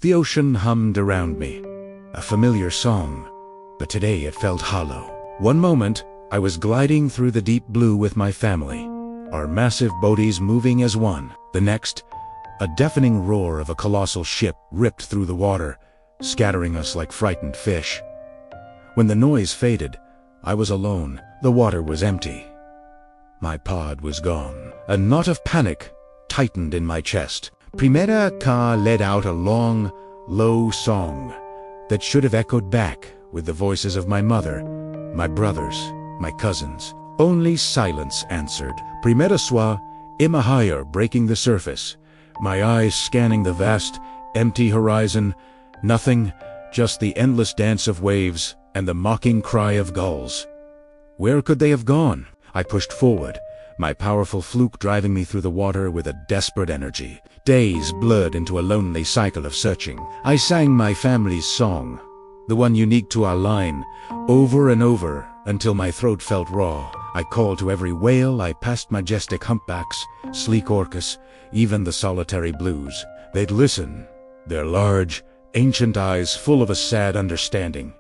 The ocean hummed around me, a familiar song, but today it felt hollow. One moment, I was gliding through the deep blue with my family, our massive bodies moving as one. The next, a deafening roar of a colossal ship ripped through the water, scattering us like frightened fish. When the noise faded, I was alone. The water was empty. My pod was gone. A knot of panic tightened in my chest. Primera Ka let out a long, low song that should have echoed back with the voices of my mother, my brothers, my cousins. Only silence answered. Primera Swa, Imahayar breaking the surface, my eyes scanning the vast, empty horizon. Nothing, just the endless dance of waves and the mocking cry of gulls. Where could they have gone? I pushed forward, my powerful fluke driving me through the water with a desperate energy. Days blurred into a lonely cycle of searching. I sang my family's song, the one unique to our line, over and over until my throat felt raw. I called to every whale I passed, majestic humpbacks, sleek orcas, even the solitary blues. They'd listen, their large, ancient eyes full of a sad understanding.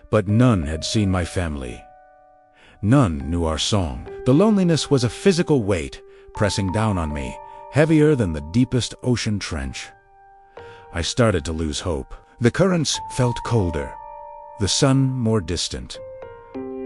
But none had seen my family. None knew our song. The loneliness was a physical weight pressing down on me, heavier than the deepest ocean trench. I started to lose hope. The currents felt colder, the sun more distant.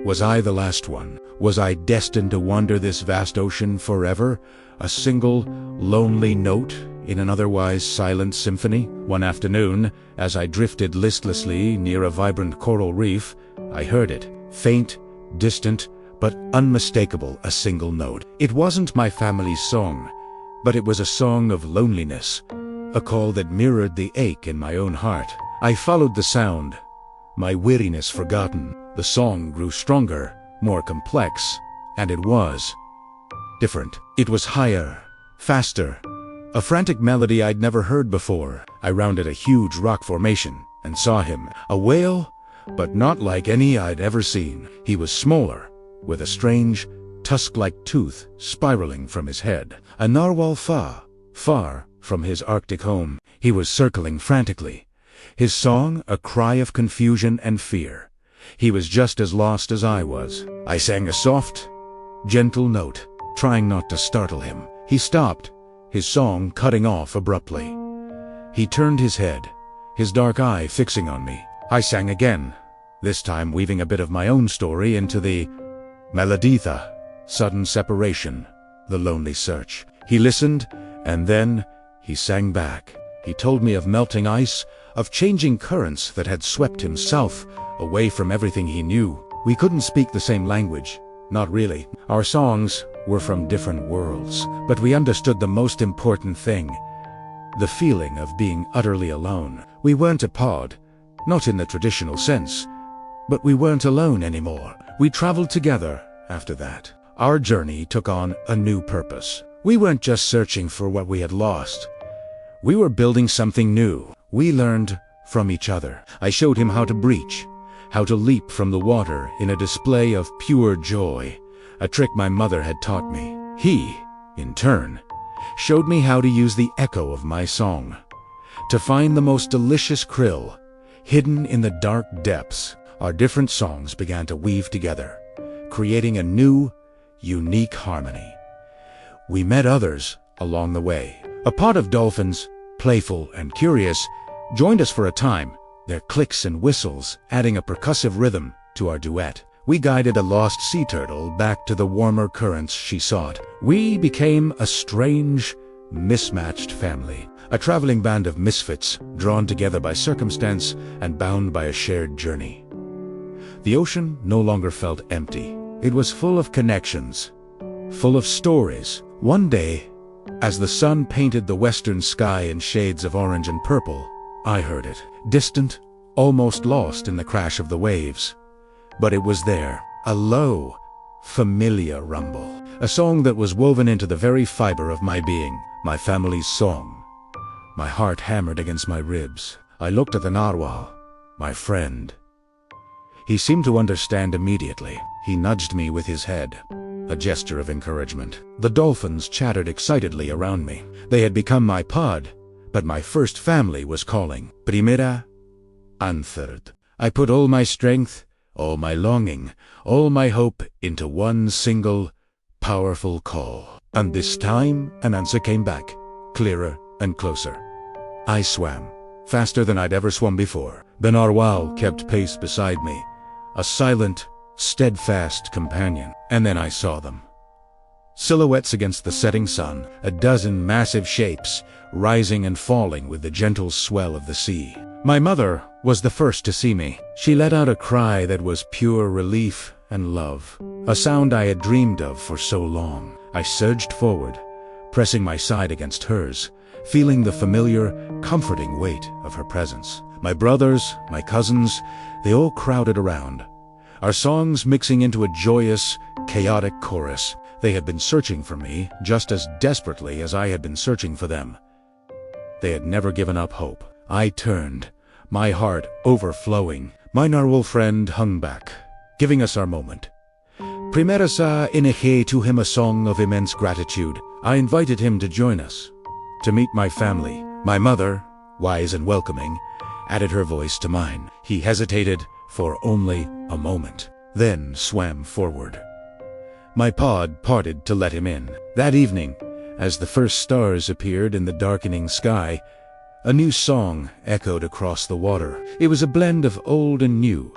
Was I the last one? Was I destined to wander this vast ocean forever, a single, lonely note in an otherwise silent symphony? One afternoon, as I drifted listlessly near a vibrant coral reef, I heard it, faint, distant, but unmistakable, a single note. It wasn't my family's song, but it was a song of loneliness, a call that mirrored the ache in my own heart. I followed the sound, my weariness forgotten. The song grew stronger, more complex, and it was different. It was higher, faster, a frantic melody I'd never heard before. I rounded a huge rock formation and saw him, a whale, but not like any I'd ever seen. He was smaller, with a strange, tusk-like tooth spiraling from his head. A narwhal far from his Arctic home. He was circling frantically, his song a cry of confusion and fear. He was just as lost as I was. I sang a soft, gentle note, trying not to startle him. He stopped, his song cutting off abruptly. He turned his head, his dark eye fixing on me. I sang again, this time weaving a bit of my own story into the Meloditha, sudden separation, the lonely search. He listened, and then he sang back. He told me of melting ice, of changing currents that had swept him south, away from everything he knew. We couldn't speak the same language, not really. Our songs were from different worlds, but we understood the most important thing, the feeling of being utterly alone. We weren't a pod, not in the traditional sense, but we weren't alone anymore. We traveled together after that. Our journey took on a new purpose. We weren't just searching for what we had lost. We were building something new. We learned from each other. I showed him how to breach, how to leap from the water in a display of pure joy, a trick my mother had taught me. He, in turn, showed me how to use the echo of my song, to find the most delicious krill, hidden in the dark depths. Our different songs began to weave together, creating a new, unique harmony. We met others along the way. A pod of dolphins, playful and curious, joined us for a time, their clicks and whistles adding a percussive rhythm to our duet. We guided a lost sea turtle back to the warmer currents she sought. We became a strange, mismatched family, a traveling band of misfits drawn together by circumstance and bound by a shared journey. The ocean no longer felt empty. It was full of connections, full of stories. One day, as the sun painted the western sky in shades of orange and purple, I heard it, distant, almost lost in the crash of the waves. But it was there, a low, familiar rumble, a song that was woven into the very fiber of my being, my family's song. My heart hammered against my ribs. I looked at the narwhal, my friend. He seemed to understand immediately. He nudged me with his head, a gesture of encouragement. The dolphins chattered excitedly around me. They had become my pod, but my first family was calling. Primera and third. I put all my strength, all my longing, all my hope into one single, powerful call. And this time, an answer came back, clearer and closer. I swam, faster than I'd ever swum before. The narwhal kept pace beside me, a silent, steadfast companion. And then I saw them. Silhouettes against the setting sun, a dozen massive shapes, rising and falling with the gentle swell of the sea. My mother was the first to see me. She let out a cry that was pure relief and love, a sound I had dreamed of for so long. I surged forward, pressing my side against hers, feeling the familiar, comforting weight of her presence. My brothers, my cousins, they all crowded around, our songs mixing into a joyous, chaotic chorus. They had been searching for me just as desperately as I had been searching for them. They had never given up hope. I turned, my heart overflowing. My narwhal friend hung back, giving us our moment. Primera sa inihei to him a song of immense gratitude. I invited him to join us, to meet my family. My mother, wise and welcoming, added her voice to mine. He hesitated for only a moment, then swam forward. My pod parted to let him in. That evening, as the first stars appeared in the darkening sky, a new song echoed across the water. It was a blend of old and new,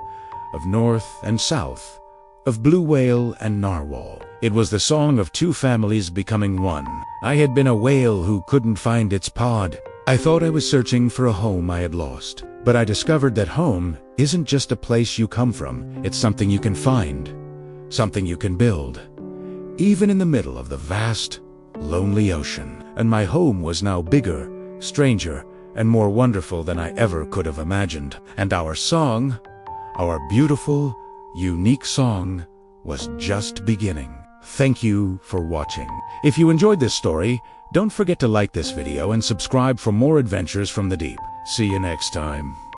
of north and south, of blue whale and narwhal. It was the song of two families becoming one. I had been a whale who couldn't find its pod. I thought I was searching for a home I had lost, but I discovered that home isn't just a place you come from. It's something you can find, something you can build, even in the middle of the vast, lonely ocean. And my home was now bigger, stranger, and more wonderful than I ever could have imagined. And our song, our beautiful, unique song, was just beginning. Thank you for watching. If you enjoyed this story, don't forget to like this video and subscribe for more adventures from the deep. See you next time.